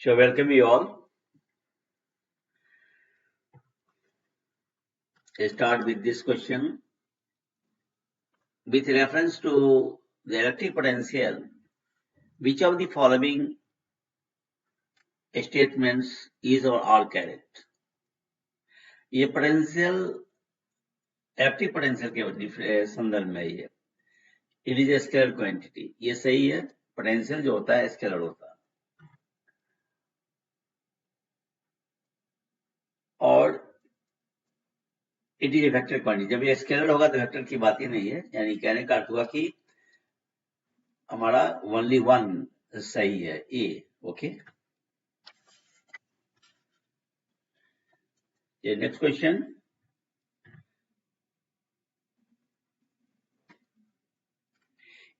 So welcome you all. I start with this question. With reference to the electric potential, which of the following statements is or are correct? ये potential electric potential के संदर्भ में ये it is scalar quantity, ये सही है। Potential जो होता है स्केलर होता है और इट इज वेक्टर क्वांटिटी। जब ये स्केलर होगा तो वेक्टर की बात ही नहीं है, यानी कहने का अर्थ हुआ कि हमारा ओनली वन सही है, A. Okay, next question.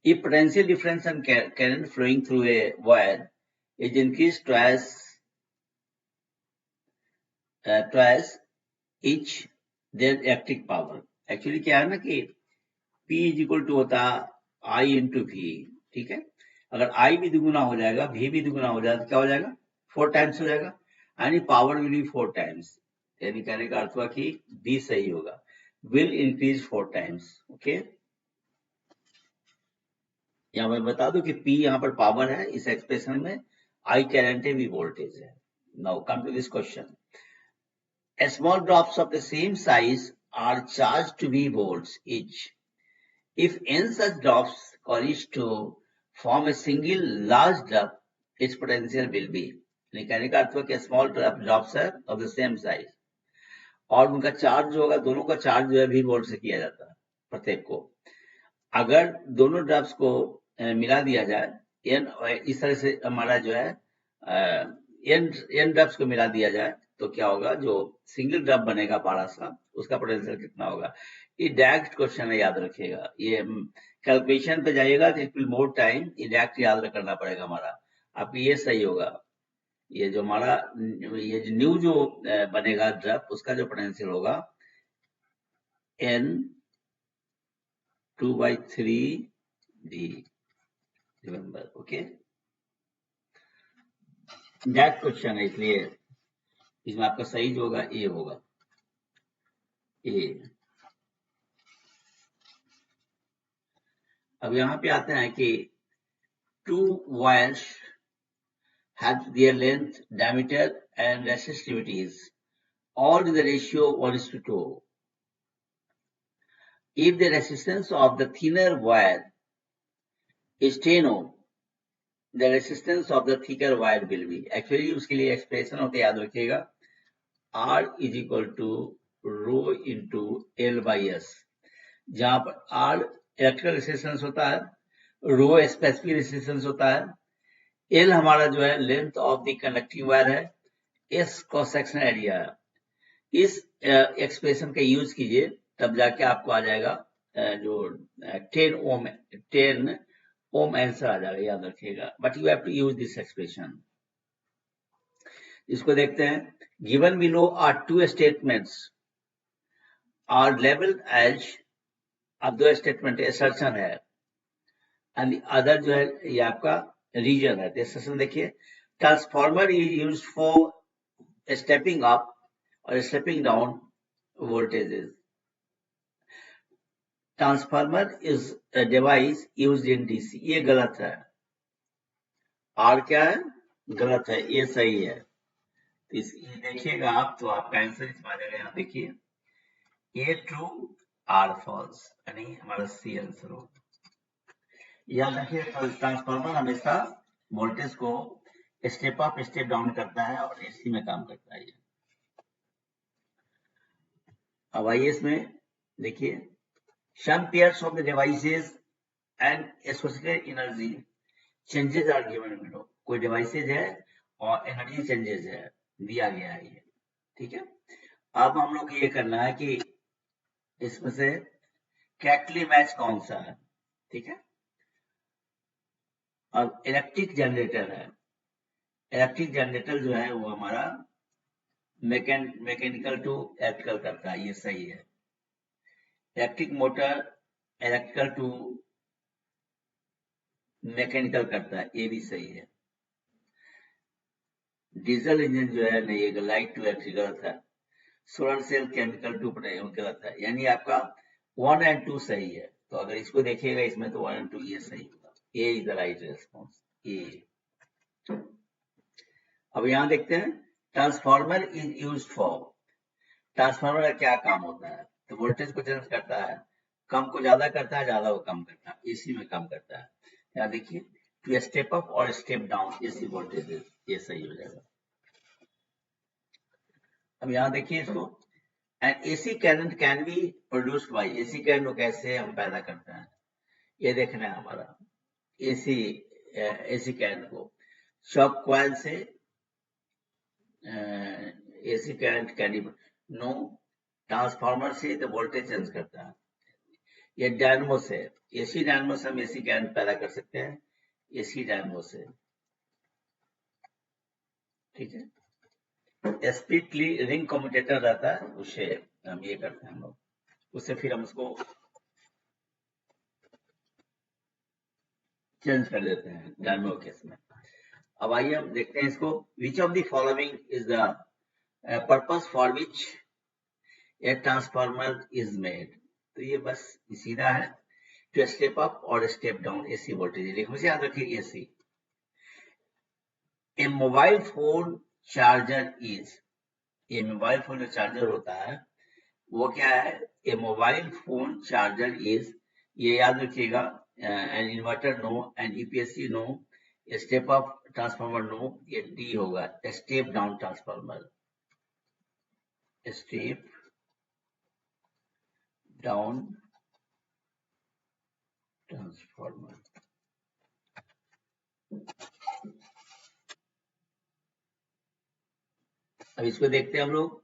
If potential difference and current flowing through a wire is increased twice each their electric power, actually क्या है ना कि P इज इक्वल टू होता I इंटू V, ठीक है। अगर I भी दुगुना हो जाएगा, V भी दुगुना हो जाएगा तो क्या हो जाएगा, 4 टाइम्स हो जाएगा, यानी पावर विल बी 4 टाइम्स। यानी कहने का अर्थ हुआ कि B सही होगा, विल इंक्रीज 4 टाइम्स। ओके, यहाँ मैं बता दूं कि P यहाँ पर पावर है इस एक्सप्रेशन में, I करंट है, V वोल्टेज है। Now come to this question. Small drops of the same size are charged to be volts each. If n such drops coalesce to form a single large drop, its potential will be। कहने का अर्थ हुआ कि small drops है of the same size और उनका charge जो होगा, दोनों का चार्ज जो है V वोल्ट से किया जाता है प्रत्येक को। अगर दोनों ड्रॉप्स को मिला दिया जाए, एन इस तरह से हमारा जो है एन ड्रॉप्स को मिला दिया जाए तो क्या होगा, जो सिंगल ड्रॉप बनेगा बड़ा सा, उसका पोटेंशियल कितना होगा। ये डायरेक्ट क्वेश्चन है, याद रखिएगा। ये कैलकुलेशन पे जाइएगा तो इट विल मोर टाइम, ये डायरेक्ट याद करना पड़ेगा हमारा। आपकी ये सही होगा, ये जो हमारा ये जो न्यू जो बनेगा ड्रॉप, उसका जो पोटेंशियल होगा N2/3D, remember. Okay, direct question है, इसलिए इसमें आपका सही जो होगा ए होगा, ए। अब यहां पे आते हैं कि to wires have their length, diameter and resistivities all in the ratio 1:2. If the resistance of the thinner wire is 10 ohm, the resistance of the thicker wire will be। Actually उसके लिए एक्सप्रेशन होते याद रखिएगा, R is equal to rho into L by S, जहां पर R electrical resistance होता है, रो specific resistance होता है, एल हमारा जो है length of the conducting wire है, एस क्रॉस सेक्शन एरिया है। इस एक्सप्रेशन का यूज कीजिए, तब जाके आपको आ जाएगा जो 10 ओम आंसर आ जाएगा, याद रखिएगा। But you have to use this expression. इसको देखते हैं। Given below are two statements are लेवल एज, अब दो स्टेटमेंट असर्शन है एंड अदर जो है ये आपका रीजन है। असर्शन देखिए, transformer is used for stepping up और stepping down voltages. Transformer is a device used in DC। ये गलत है। R क्या है, गलत है, ये सही है। तो ये देखिएगा आप, तो आपका आंसर इसमें आ जाएगा। यहाँ देखिए, ए ट्रू R फॉल्स, यानी हमारा सी आंसर हो। याद रखिए, ट्रांसफॉर्मर हमेशा वोल्टेज को स्टेप अप स्टेप डाउन करता है और एसी में काम करता है। अब आइए इसमें देखिए, some pairs of the devices and associated energy changes are given below। कोई डिवाइसेज है और एनर्जी चेंजेस है, दिया गया है ये, ठीक है। अब हम लोग ये करना है कि इसमें से करेक्टली मैच कौन सा है, ठीक है। अब इलेक्ट्रिक जनरेटर है, इलेक्ट्रिक जनरेटर जो है वो हमारा मैकेनिकल टू इलेक्ट्रिकल करता है, ये सही है। Electric motor electrical to mechanical करता है, ये भी सही है। डीजल इंजन जो है नहीं है, लाइट टू इलेक्ट्रिक गलत है। Solar cell chemical to potassium गलत है। यानी आपका 1 और 2 सही है। तो अगर इसको देखिएगा इसमें तो 1 और 2 ये सही होगा। ए इज द राइट रेस्पॉन्स, ए। अब यहां देखते हैं transformer is use for. Transformer का क्या काम होता है? तो वोल्टेज को चेंज करता है, कम को ज्यादा करता है, ज्यादा को कम करता है, एसी में कम करता है। यहाँ देखिए टू स्टेप अप और स्टेप डाउन एसी वोल्टेज, ये सही हो जाएगा। अब यहाँ देखिए इसको, and AC current can be produced by, AC current को कैसे हम पैदा करते हैं ये देखना है हमारा। एसी एसी करंट को शॉक कॉइल से AC current can no, transformer से तो वोल्टेज चेंज करता है। ये डायनमो से, एसी डायनमो से हम एसी करंट पैदा कर सकते हैं, एसी डायनमो से, ठीक है। स्प्लिट रिंग कम्यूटेटर रहता है, उससे हम ये करते हैं हम लोग, उससे फिर हम उसको चेंज कर देते हैं डायनमो केस में। अब आइए हम देखते हैं इसको, which of the following is the purpose for which a transformer is made. तो ये बस सीधा है, टू स्टेप अप और स्टेप डाउन एसी वोल्टेज। हमेशा याद रखिए AC. A mobile phone charger is, ये मोबाइल फोन जो चार्जर होता है वो क्या है? A mobile phone charger is, ये याद रखिएगा, an inverter no, an EPSC no, step up transformer no, ये डी होगा step down transformer, step down transformer. अब इसको देखते हैं हम लोग,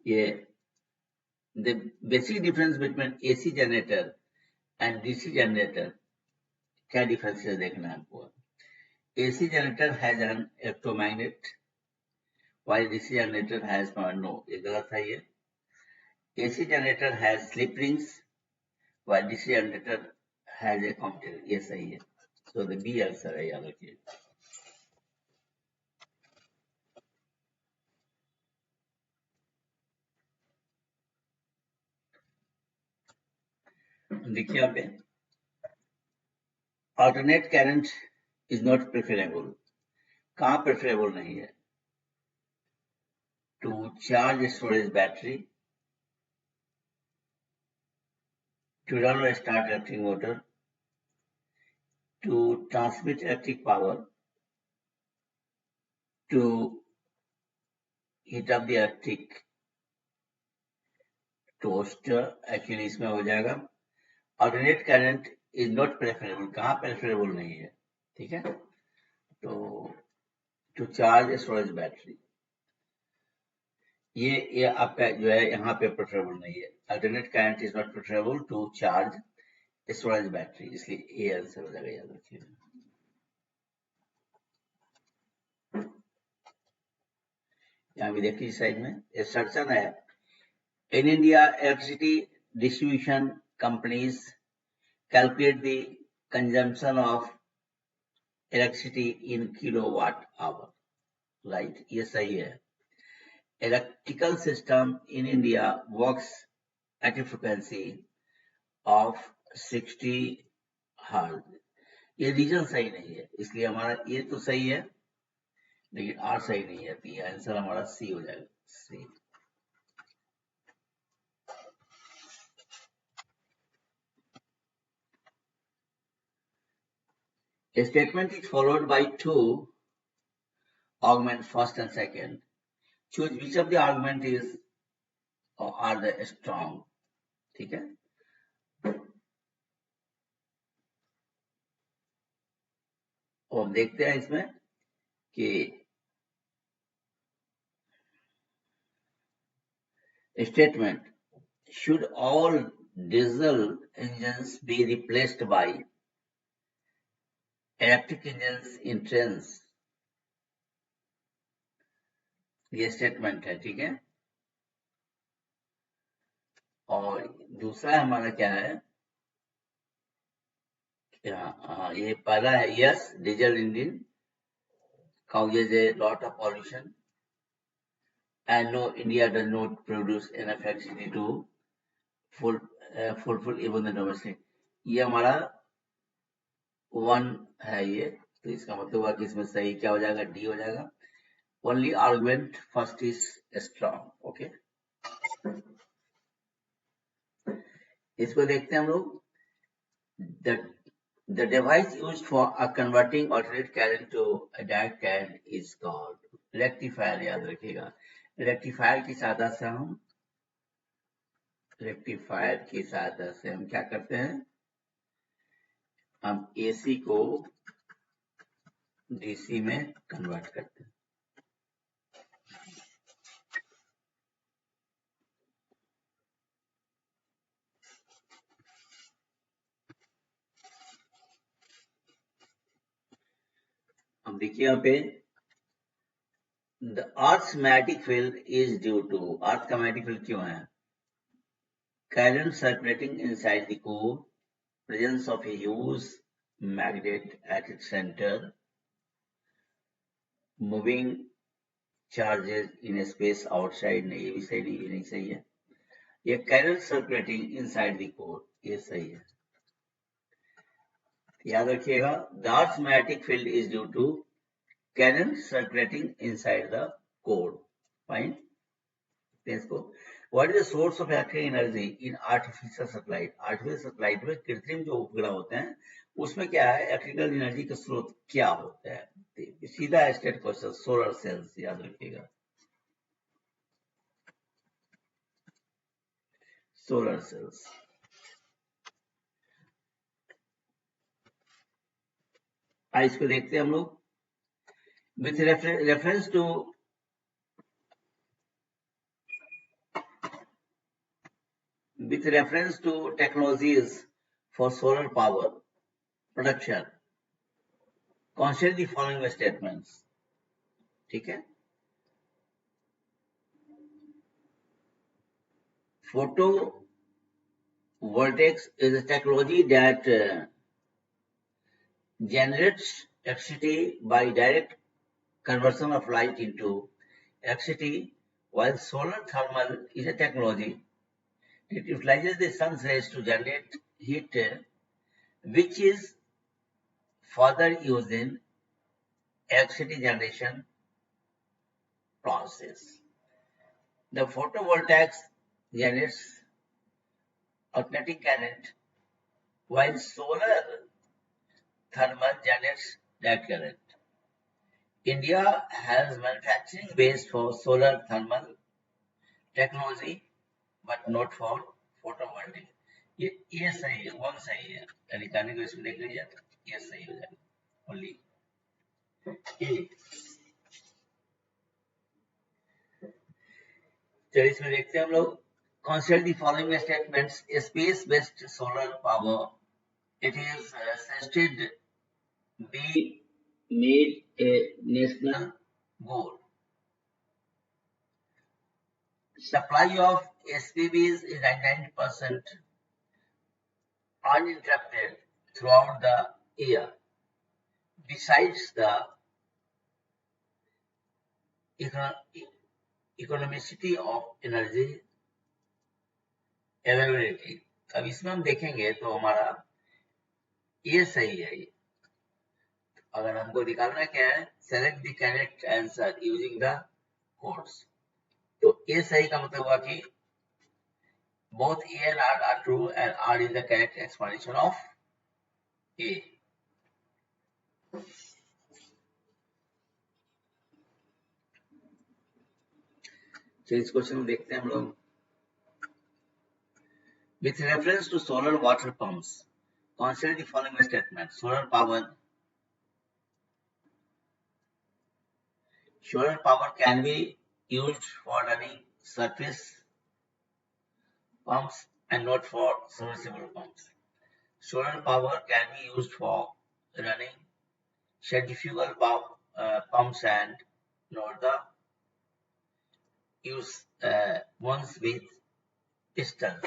ये the basic difference between AC generator and DC generator, क्या डिफरेंस है देखना है आपको। AC generator has an electromagnet while DC generator has no, ये गलत है ये। AC generator has slip rings while DC generator has a commutator, ये सही है। So the B आंसर है, याद रखिए। देखिए यहाँ पे alternate current is not preferable, कहाँ प्रेफरेबल नहीं है? To charge storage battery, to run or start electric motor, to transmit electric power, to heat up the electric toaster, actually इसमें हो जाएगा alternate current is not preferable, कहाँ preferable नहीं है? ठीक है, तो टू चार्ज स्टोरेज बैटरी, ये आपका जो है यहाँ पे प्रेफरेबल नहीं है। Alternate current is not preferable to charge storage battery, इसलिए ये आंसर हो जाएगा, याद रखिए। यहाँ भी देखिए साइड में इंस्ट्रक्शन है, in India electricity distribution companies calculate the consumption of electricity in kilowatt hour, right, ये सही है। Electrical system in India works at a frequency of 60 Hz, ये रीजन सही नहीं है, इसलिए हमारा ये तो सही है लेकिन आर सही नहीं है, तो आंसर हमारा सी हो जाएगा, सी। A statement is followed by two arguments, first and second. Choose which of the argument is or are the strong, ठीक है। और देखते हैं इसमें कि statement, should all diesel engines be replaced by electric engines in trains, ये statement है, ठीक है। और दूसरा हमारा क्या है, क्या ये पहला है, yes diesel engine causes a lot of pollution, and no, India does not produce enough electricity to fulfill even the domestic. ये हमारा वन है ये, तो इसका मतलब हुआ कि इसमें सही क्या हो जाएगा, डी हो जाएगा. Only argument first is strong. Okay, इसको देखते हैं हम लोग. The device used for converting alternate current to a direct current is called rectifier. याद रखिएगा, रेक्टिफायर की सहायता से हम क्या करते हैं, हम एसी को डीसी में कन्वर्ट करते हैं. अब देखिए यहाँ पे, the Earth's magnetic field is due to, अर्थ का मैग्नेटिक फील्ड क्यों है, current circulating inside the core, presence of a huge magnet at its center, moving charges in a space outside. नहीं, ये भी सही नहीं, ये नहीं सही है. ये current circulating inside the core, ये सही है. याद रखिएगा, the Earth's magnetic field is due to current circulating inside the core. Fine. इसको, what is the source of electric energy in artificial satellite? Artificial satellite में कृत्रिम जो उपग्रह होते हैं उसमें क्या है, इलेक्ट्रिकल एनर्जी का स्रोत क्या होता है. सीधा स्टेट क्वेश्चन, सोलर सेल्स. याद रखिएगा, सोलर सेल्स. इसको देखते हैं हम लोग. With reference to technologies for solar power production, consider the following statements. ठीक है, photovoltaics is a technology that generates electricity by direct conversion of light into electricity, while solar thermal is a technology that utilizes the sun's rays to generate heat, which is further used in electricity generation process. The photovoltaics generates alternating current, while solar thermal generates direct current. India has manufacturing base for solar thermal technology, but not for photovoltaic. ये सही है, one सही है. निकालने को इसमें देख लीजिए, ये सही हो जाएगा. ओनली चलिए इसमें देखते हैं हम लोग. Consider the following statements. A space-based solar power, it is suggested be made a national goal. Supply of SPBs is 99% uninterrupted throughout the year. Besides the economicity of energy availability. अब इसमें हम देखेंगे तो हमारा ये सही है. ये अगर हमको निकालना क्या है, select the correct answer using the codes. तो ये सही का मतलब हुआ कि both A and R are true and R is the correct explanation of A. चलिए इस क्वेश्चन को देखते हैं हम लोग. With reference to solar water pumps, consider the following statement. Solar power can be used for running surface pumps and not for submersible pumps. Solar power can be used for running centrifugal pumps and not the use ones with pistons.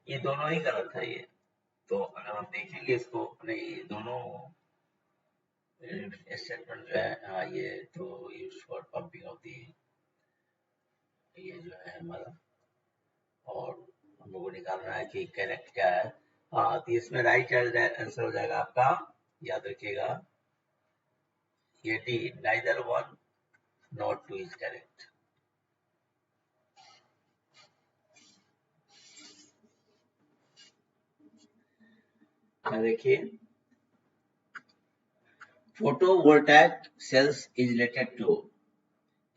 ये दोनों ही गलत है. ये तो अगर हम देखेंगे इसको, नहीं, ये दोनों स्टेटमेंट जो है, हाँ, ये तो use for pumping of the, ये जो है हमारा, और हम लोगों को निकालना है कि करेक्ट क्या है। हाँ, तो इसमें राइट आंसर हो जाएगा आपका, याद रखिएगा, ये D, neither one not two is correct. देखिए, photovoltaic cells is related to,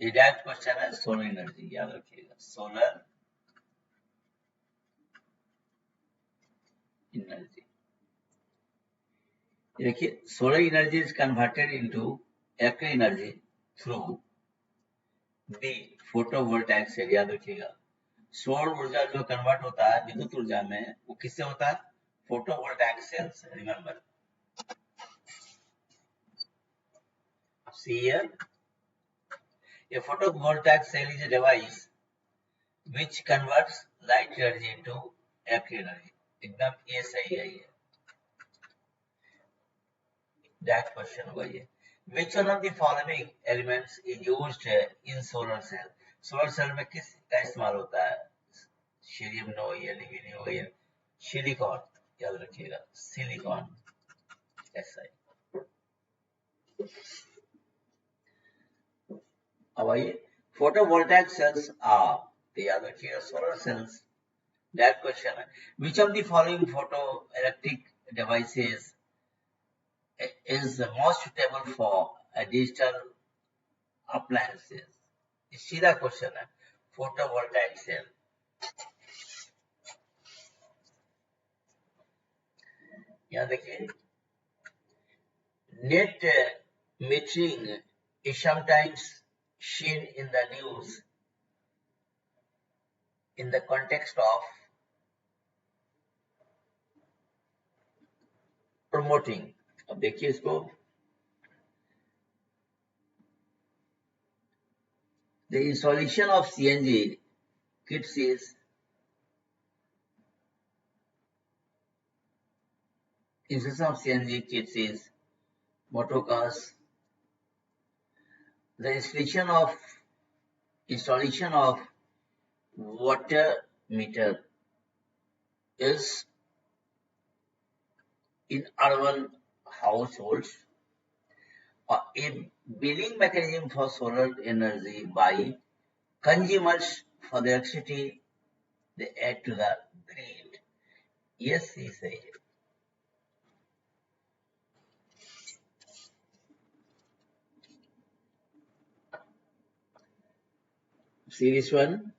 ये डायरेक्ट क्वेश्चन है, सोलर एनर्जी, याद रखिएगा, सोलर एनर्जी। देखिए, solar energy is converted into electric energy through the photovoltaic cell, याद रखिएगा, सौर ऊर्जा जो कन्वर्ट होता है विद्युत ऊर्जा में, वो किससे होता है? फोटोवोल्टाइक सेल से, remember. See here, a photovoltaic cell is a device which converts light energy into electric energy. एकदम ये सही है, ये that question होगा ये। Which one of the following elements is used in solar cell? Solar cell में किस का इस्तेमाल होता है? शीरियम नो, एल्यूमिनियम हो गया, सिलिकॉन, याद रखिएगा, सिलिकॉन, ऐसा ही। अब आइए, फोटोवोल्टाइक सेल्स आर, तो याद रखिएगा सोलर सेल्स, दैट क्वेश्चन है। विच of the following photo electric devices is most suitable for a digital appliances? सीधा क्वेश्चन है, फोटोवोल्टाइक सेल। यहाँ देखिए, net metering is sometimes seen in the news in the context of promoting, अब देखिए इसको, the installation of CNG kits is installation of CNG kits is motor cars. The installation of water meter is in urban households. A billing mechanism for solar energy by consumers for the electricity they add to the grid. Yes, he said. See this one.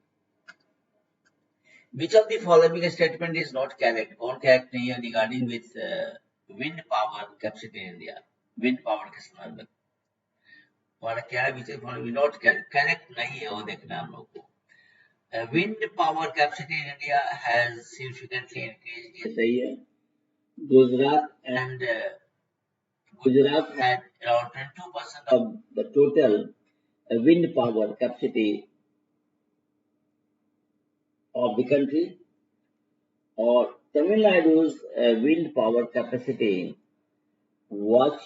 Which of the following statement is not correct? कौन correct नहीं है regarding with wind power capacity in India? Wind power के संदर्भ में हमारा क्या है? which of the following not correct नहीं है, वो देखना हम लोग को। Wind power capacity in India has significantly increased. ये सही है। Gujarat had around 22% of the total wind power capacity of the country, or Tamil Nadu's wind power capacity was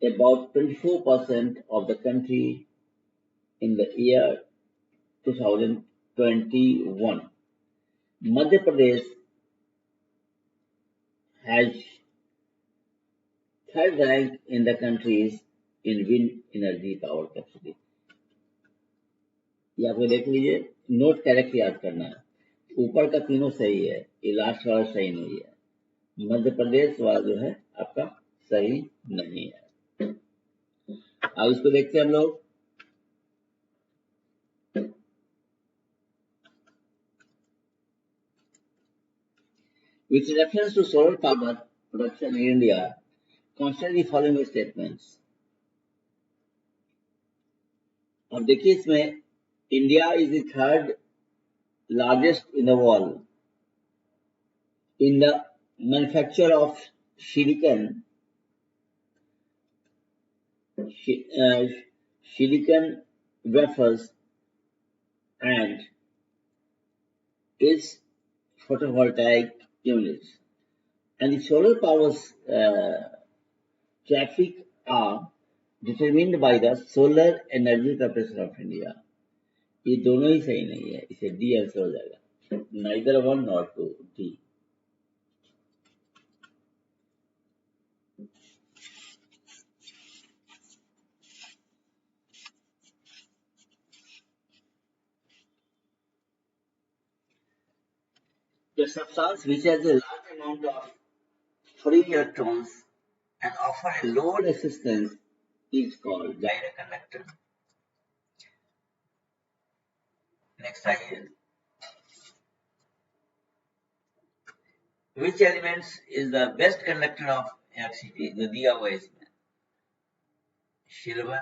about 24% of the country in the year 2021. Madhya Pradesh has third rank in the countries in wind energy power capacity. ये आपको देख लीजिए, note correct याद करना है, ऊपर का तीनों सही है, ये लास्ट वाला सही नहीं है, मध्य प्रदेश वाला जो है आपका सही नहीं है। अब इसको देखते हैं हम लोग। With reference to solar power production in India, consider the following statements. अब देखिए इसमें, India is the third largest in the world in the manufacture of silicon wafers and its photovoltaic units. And the solar power traffic are determined by the solar energy corporation of India. ये दोनों ही सही नहीं है, इसे D answer हो जाएगा, neither one nor two, D. The substance which has a large amount of free electrons and offer a low resistance is called gyroconductor. Next idea. Which elements is the best conductor of electricity? जो दिया हुआ है इसमें, silver.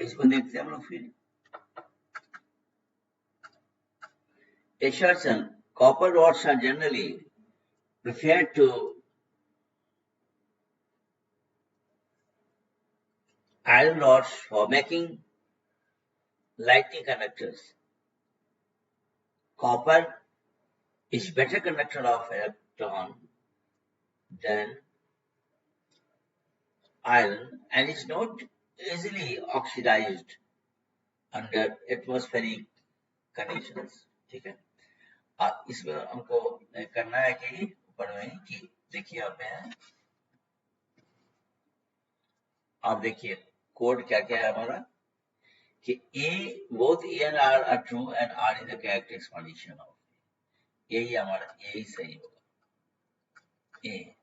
इसको देखते हैं हम लोग फिर. Assertion: copper rods are generally preferred to iron rods for making lightning conductors. Copper is better conductor of electron than iron and is not easily oxidized under atmospheric conditions. ठीक है. इसमें हमको करना है कि ऊपर में कि देखिए यहाँ पे है, आप देखिए कोड क्या क्या है हमारा कि A, both A and R are true and R is the characteristic condition of. यही हमारा यही सही होगा, A.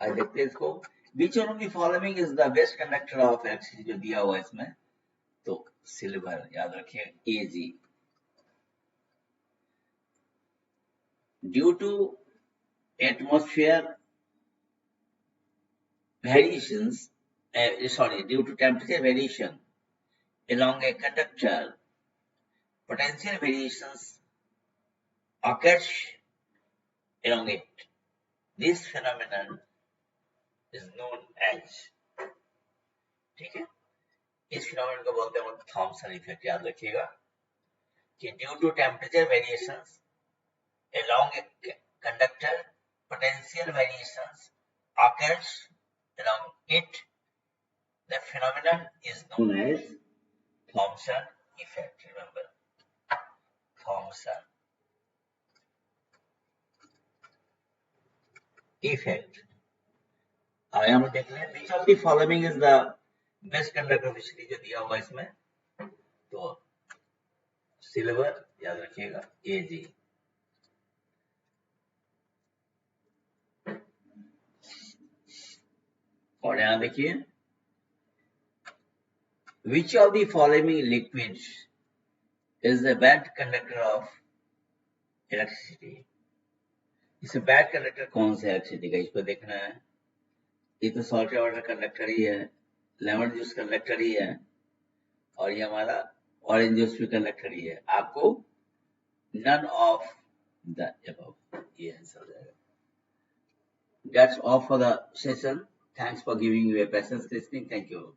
आज देखते हैं इसको. Which one of the following is the best conductor of electricity जो दिया हुआ है इसमें, तो सिल्वर, याद रखिए AG. Due to atmosphere variations, due to temperature variation along a conductor, potential variations occurs along it. This phenomenon is known as, ठीक है, इस phenomenon को बोलते हैं थॉमसन इफेक्ट. याद रखिएगा कि due to temperature variations along a conductor, potential variations occurs along it. The phenomenon is known as Thomson effect. Remember, Thomson effect. यहाँ पर देख लें, which of the following is the best conductor of electricity जो दिया हुआ इसमें, तो silver, याद रखिएगा Ag. और यहाँ देखिए, which of the following liquids is the bad conductor of electricity? इससे बैड कंडक्टर कौन सा है इलेक्ट्रिसिटी का, इसको देखना है. ये तो सॉल्टेड वाटर कंडक्टर ही है, लेमन जूस कंडक्टर ही है, और ये हमारा ऑरेंज जूस भी कंडक्टर ही है. आपको नन ऑफ द अबव, ये आंसर हो जाएगा. That's all for the session. Thanks for giving your patience listening. Thank you.